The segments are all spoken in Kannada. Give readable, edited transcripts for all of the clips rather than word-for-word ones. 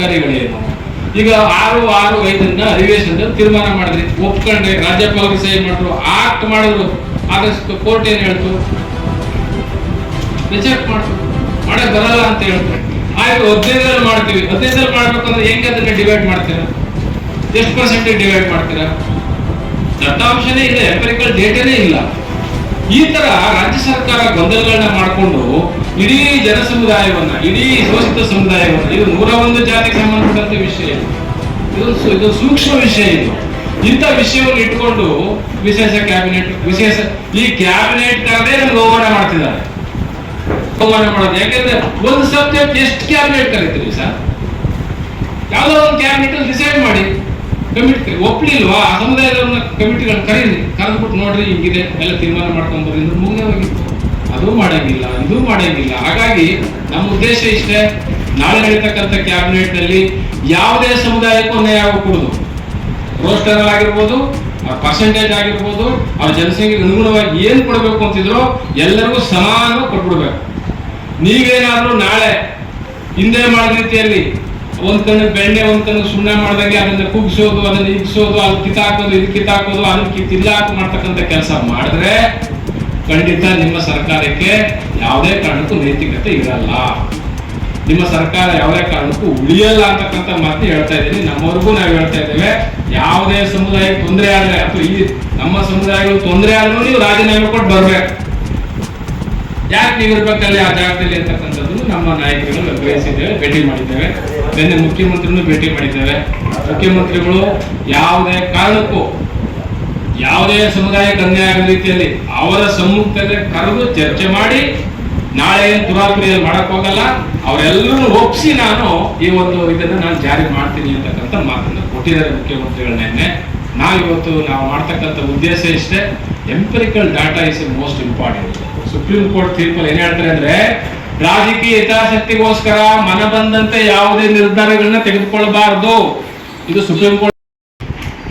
ಕಾರ್ಯಗಳೇನು? ಈಗ 6/6/5 ಅಧಿವೇಶನದಲ್ಲಿ ತೀರ್ಮಾನ ಮಾಡಿದ್ರಿ, ಒಪ್ಕೊಂಡ್ರೆ, ರಾಜ್ಯಪಾಲರು ಸಹಿ ಮಾಡಿದ್ರು, ಆಕ್ಟ್ ಮಾಡಿದ್ರು. ಆಗಸ್ಟ್ ಕೋರ್ಟ್ ಏನ್ ಹೇಳ್ತು? ರಿಜೆಕ್ಟ್ ಮಾಡಕ್ ಬರಲ್ಲ ಅಂತ ಹೇಳ್ತಾರೆ. ಆಯ್ತು, 15ರಲ್ಲಿ ಮಾಡ್ತೀವಿ. 15ರಲ್ಲಿ ಮಾಡ್ಬೇಕಂದ್ರೆ ಹೆಂಗೆ ಅದನ್ನ ಡಿವೈಡ್ ಮಾಡ್ತೀರಾ? ಎಷ್ಟು ಪರ್ಸೆಂಟೇಜ್ ಡಿವೈಡ್ ಮಾಡ್ತೀರಾ? ದತ್ತಾಂಶನೇ ಇದೆ, ಎಂಪರಿಕಲ್ ಡೇಟಾನೇ ಇಲ್ಲ. ಈ ತರ ರಾಜ್ಯ ಸರ್ಕಾರ ಗೊಂದಲಗಳನ್ನ ಮಾಡಿಕೊಂಡು ಇಡೀ ಜನ ಸಮುದಾಯವನ್ನ, ಇಡೀ ಶೋಷಿತ ಸಮುದಾಯವನ್ನ, ಇದು 101 ಜಾತಿಗೆ ಸಂಬಂಧಪಟ್ಟಂತ ವಿಷಯ, ಇದು ಸೂಕ್ಷ್ಮ ವಿಷಯ. ಇಂಥ ವಿಷಯವನ್ನು ಇಟ್ಕೊಂಡು ವಿಶೇಷ ಈ ಕ್ಯಾಬಿನೆಟ್ ಕರೆದೇ ನಮ್ಗೆ ಅವಮಾನ ಮಾಡ್ತಿದ್ದಾರೆ. ಅವಮಾನ ಮಾಡೋದು ಯಾಕಂದ್ರೆ ಒಂದು ಸಬ್ಜೆಕ್ಟ್ ಎಷ್ಟು ಕ್ಯಾಬಿನೆಟ್ ಕರಿತೀರಿ ಸರ್? ಯಾವ್ದೋ ಒಂದು ಕ್ಯಾಬಿನೆಟ್ ಅಲ್ಲಿ ಡಿಸೈಡ್ ಮಾಡಿ. ಕಮಿಟಿ ಒಪ್ಲಿಲ್ವಾ? ಆ ಸಮುದಾಯದವ್ರನ್ನ ಕಮಿಟಿಗಳನ್ನ ಕರೀರಿ, ಕರೆದ್ಬಿಟ್ಟು ನೋಡ್ರಿ ಹಿಂಗಿದೆ ಎಲ್ಲ ತೀರ್ಮಾನ ಮಾಡ್ಕೊಂಡ್ ಬರ್ರಿ ಅಂದ್ರೆ ಮುಗಿದೇ ಹೋಗಿತ್ತು. ಅದು ಮಾಡಂಗಿಲ್ಲ, ಇದು ಮಾಡಂಗಿಲ್ಲ. ಹಾಗಾಗಿ ನಮ್ಮ ಉದ್ದೇಶ ಇಷ್ಟೇ, ನಾಳೆ ನಡೀತಕ್ಕಂಥ ಕ್ಯಾಬಿನೆಟ್ ನಲ್ಲಿ ಯಾವುದೇ ಸಮುದಾಯಕ್ಕೂ ಅನ್ಯಾಯ ಆಗಕೂಡದು. ರೋಸ್ಟರ್ ಆಗಿರ್ಬೋದು, ಅವ್ರ ಪರ್ಸೆಂಟೇಜ್ ಆಗಿರ್ಬೋದು, ಅವ್ರ ಜನಸಂಖ್ಯೆಗೆ ಅನುಗುಣವಾಗಿ ಏನ್ ಕೊಡ್ಬೇಕು ಅಂತಿದ್ರು ಎಲ್ಲರಿಗೂ ಸಮಾನವಾಗಿ ಕೊಟ್ಬಿಡ್ಬೇಕು. ನೀವೇನಾದ್ರೂ ನಾಳೆ ಹಿಂದೆ ಮಾಡಿದ ರೀತಿಯಲ್ಲಿ ಒಂದ್ ಕಣ್ಣು ಬೆಣ್ಣೆ ಒಂದ್ ಕಣ್ಣು ಸುಣ್ಣ ಮಾಡ್ದಂಗೆ ಅದನ್ನ ಕುಗ್ಸೋದು, ಅದನ್ನ ಇಗ್ಸೋದು, ಅಲ್ಲಿ ಕಿತ್ತಾಕೋದು, ಇದು ಕಿತ್ತಾಕೋದು, ಅದನ್ನ ತಿಲ್ಲಾಕ್ ಮಾಡ್ತಕ್ಕಂಥ ಕೆಲಸ ಮಾಡಿದ್ರೆ ಖಂಡಿತ ನಿಮ್ಮ ಸರ್ಕಾರಕ್ಕೆ ಯಾವುದೇ ಕಾರಣಕ್ಕೂ ನೈತಿಕತೆ ಇರಲ್ಲ. ನಿಮ್ಮ ಸರ್ಕಾರ ಯಾವುದೇ ಕಾರಣಕ್ಕೂ ಉಳಿಯಲ್ಲ ಅಂತಕ್ಕಂಥ ಮಾತು ಹೇಳ್ತಾ ಇದ್ದೀನಿ. ನಮ್ಮವರೆಗೂ ನಾವು ಹೇಳ್ತಾ ಇದ್ದೇವೆ, ಯಾವುದೇ ಸಮುದಾಯಕ್ಕೆ ತೊಂದರೆ ಆದ್ರೆ ಅಥವಾ ಈ ನಮ್ಮ ಸಮುದಾಯಗಳು ತೊಂದರೆ ಆದ್ರೂ ನೀವು ರಾಜೀನಾಮೆ ಕೊಟ್ಟು ಬರ್ಬೇಕು. ಯಾಕೆ ನೀವು ಇರ್ಬೇಕಲ್ಲಿ ಆ ಜಾಗದಲ್ಲಿ ಅಂತಕ್ಕಂಥದ್ದು ನಮ್ಮ ನಾಯಕರುಗಳು ಗ್ರಹಿಸಿದ್ದೇವೆ, ಭೇಟಿ ಮಾಡಿದ್ದೇವೆ. ನಿನ್ನೆ ಮುಖ್ಯಮಂತ್ರಿನೂ ಭೇಟಿ ಮಾಡಿದ್ದೇವೆ. ಮುಖ್ಯಮಂತ್ರಿಗಳು ಯಾವುದೇ ಕಾರಣಕ್ಕೂ ಯಾವುದೇ ಸಮುದಾಯಕ್ಕೆ ಅನ್ಯಾಯ ಆಗದ ರೀತಿಯಲ್ಲಿ ಅವರ ಸಮ್ಮುಖದಲ್ಲಿ ಕರೆದು ಚರ್ಚೆ ಮಾಡಿ, ನಾಳೆ ತುರಾತುರಿಯಲ್ಲಿ ಮಾಡಕ್ ಹೋಗಲ್ಲ, ಅವರೆಲ್ಲರೂ ಒಪ್ಪಿಸಿ ನಾನು ಈ ಒಂದು ಇದನ್ನ ನಾನು ಜಾರಿ ಮಾಡ್ತೀನಿ ಅಂತಕ್ಕಂಥ ಮಾತನ್ನು ಕೊಟ್ಟಿದ್ದಾರೆ ಮುಖ್ಯಮಂತ್ರಿಗಳ ನಿನ್ನೆ. ನಾವಿವತ್ತು ನಾವು ಮಾಡ್ತಕ್ಕಂಥ ಉದ್ದೇಶ ಇಷ್ಟೇ, empirical data is most important. Supreme court ತೀರ್ಪಲ್ಲಿ ಏನ್ ಹೇಳ್ತಾರೆ ಅಂದ್ರೆ, ರಾಜಕೀಯ ಹಿತಾಸಕ್ತಿಗೋಸ್ಕರ ಮನ ಬಂದಂತೆ ಯಾವುದೇ ನಿರ್ಧಾರಗಳನ್ನ ತೆಗೆದುಕೊಳ್ಳಬಾರದು. ಇದು ಸುಪ್ರೀಂ ಕೋರ್ಟ್.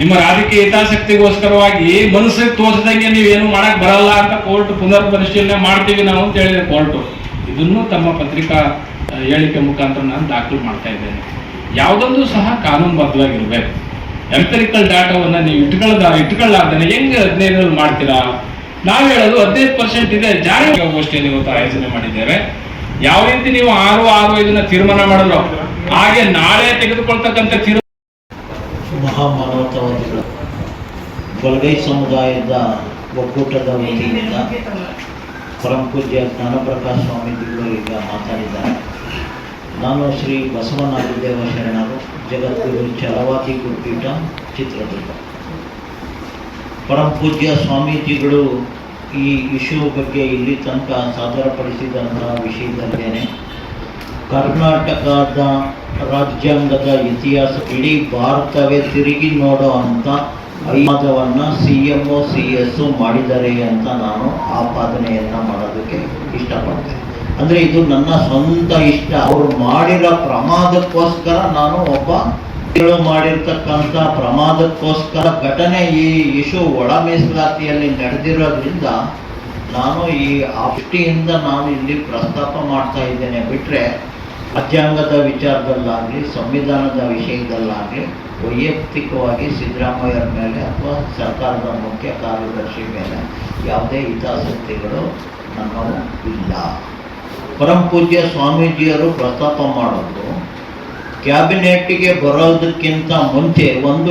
ನಿಮ್ಮ ರಾಜಕೀಯ ಹಿತಾಸಕ್ತಿಗೋಸ್ಕರವಾಗಿ ಮನಸ್ಸಿಗೆ ತೋರಿಸಿದಂಗೆ ನೀವೇನು ಮಾಡಕ್ ಬರಲ್ಲ ಅಂತ ಕೋರ್ಟ್ ಪುನರ್ ಪರಿಶೀಲನೆ ಮಾಡ್ತೀವಿ ನಾವು ಅಂತ ಹೇಳಿದೆ ಕೋರ್ಟ್. ಇದನ್ನು ತಮ್ಮ ಪತ್ರಿಕಾ ಹೇಳಿಕೆ ಮುಖಾಂತರ ನಾನು ದಾಖಲು ಮಾಡ್ತಾ ಇದ್ದೇನೆ. ಯಾವುದೊಂದು ಸಹ ಕಾನೂನುಬದ್ಧವಾಗಿರ್ಬೇಕು. ಎಂಪರಿಕಲ್ ಡಾಟಾವನ್ನ ನೀವು ಇಟ್ಕೊಳ್ಳಾರ್ದೇನೆ ಹೆಂಗೆ 15ರಲ್ಲಿ ಮಾಡ್ತೀರಾ? ನಾವು ಹೇಳೋದು 15% ಇದೆ, ಜಾರಿ ಗೋಷ್ಠಿಯನ್ನು ಇವತ್ತು ಆಯೋಜನೆ ಮಾಡಿದ್ದೇವೆ. ಯಾವ ರೀತಿ ನೀವು 6/6/5 ತೀರ್ಮಾನ ಮಾಡಿದ್ರು ಹಾಗೆ ನಾಳೆ ತೆಗೆದುಕೊಳ್ತಕ್ಕಂಥ ಮಹಾಮಾನವತಾವಾದಿಗಳು ಬಲಗೈ ಸಮುದಾಯದ ಒಕ್ಕೂಟದ ವತಿಯಿಂದ ಪರಮ ಪೂಜ್ಯ ಜ್ಞಾನಪ್ರಕಾಶ್ ಸ್ವಾಮೀಜಿಗಳು ಈಗ ಮಾತಾಡಿದ್ದಾರೆ. ನಾನು ಶ್ರೀ ಬಸವನಾಗದೇವ ಶರಣರು, ಜಗದ್ಗುರು ಛಲವಾದಿ ಗುರುಪೀಠ, ಚಿತ್ರದುರ್ಗ. ಪರಮ ಪೂಜ್ಯ ಸ್ವಾಮೀಜಿಗಳು ಈ ಇಶ್ಯೂ ಬಗ್ಗೆ ಇಲ್ಲಿ ತನಕ ಸಾದರಪಡಿಸಿದಂತಹ ವಿಷಯದಲ್ಲೇನೆ ಕರ್ನಾಟಕದ ರಾಜ್ಯಾಂಗದ ಇತಿಹಾಸ, ಇಡೀ ಭಾರತವೇ ತಿರುಗಿ ನೋಡೋ ಅಂತ ಐವಾದವನ್ನು CMO CS ಮಾಡಿದ್ದಾರೆ ಅಂತ ನಾನು ಆಪಾದನೆಯನ್ನು ಮಾಡೋದಕ್ಕೆ ಇಷ್ಟಪಡ್ತೇನೆ. ಅಂದರೆ ಇದು ನನ್ನ ಸ್ವಂತ ಇಷ್ಟ. ಅವರು ಮಾಡಿರೋ ಪ್ರಮಾದಕ್ಕೋಸ್ಕರ ನಾನು ಒಬ್ಬ ಮಾಡಿರ್ತಕ್ಕಂಥ ಪ್ರಮಾದಕ್ಕೋಸ್ಕರ ಘಟನೆ ಈ ಇಶ್ಯೂ ಒಳ ಮೀಸಲಾತಿಯಲ್ಲಿ ನಡೆದಿರೋದ್ರಿಂದ ನಾನು ಈ ದೃಷ್ಟಿಯಿಂದ ನಾನು ಇಲ್ಲಿ ಪ್ರಸ್ತಾಪ ಮಾಡ್ತಾ ಇದ್ದೇನೆ. ಬಿಟ್ಟರೆ ರಾಜ್ಯಾಂಗದ ವಿಚಾರದಲ್ಲಾಗಲಿ ಸಂವಿಧಾನದ ವಿಷಯದಲ್ಲಾಗಲಿ ವೈಯಕ್ತಿಕವಾಗಿ ಸಿದ್ದರಾಮಯ್ಯರ ಮೇಲೆ ಅಥವಾ ಸರ್ಕಾರದ ಮುಖ್ಯ ಕಾರ್ಯದರ್ಶಿ ಮೇಲೆ ಯಾವುದೇ ಹಿತಾಸಕ್ತಿಗಳು ನನ್ನವು ಇಲ್ಲ. ಪರಮ ಪೂಜ್ಯ ಸ್ವಾಮೀಜಿಯರು ಪ್ರಸ್ತಾಪ ಮಾಡೋದು ಕ್ಯಾಬಿನೆಟ್ಗೆ ಬರೋದಕ್ಕಿಂತ ಮುಂಚೆ ಒಂದು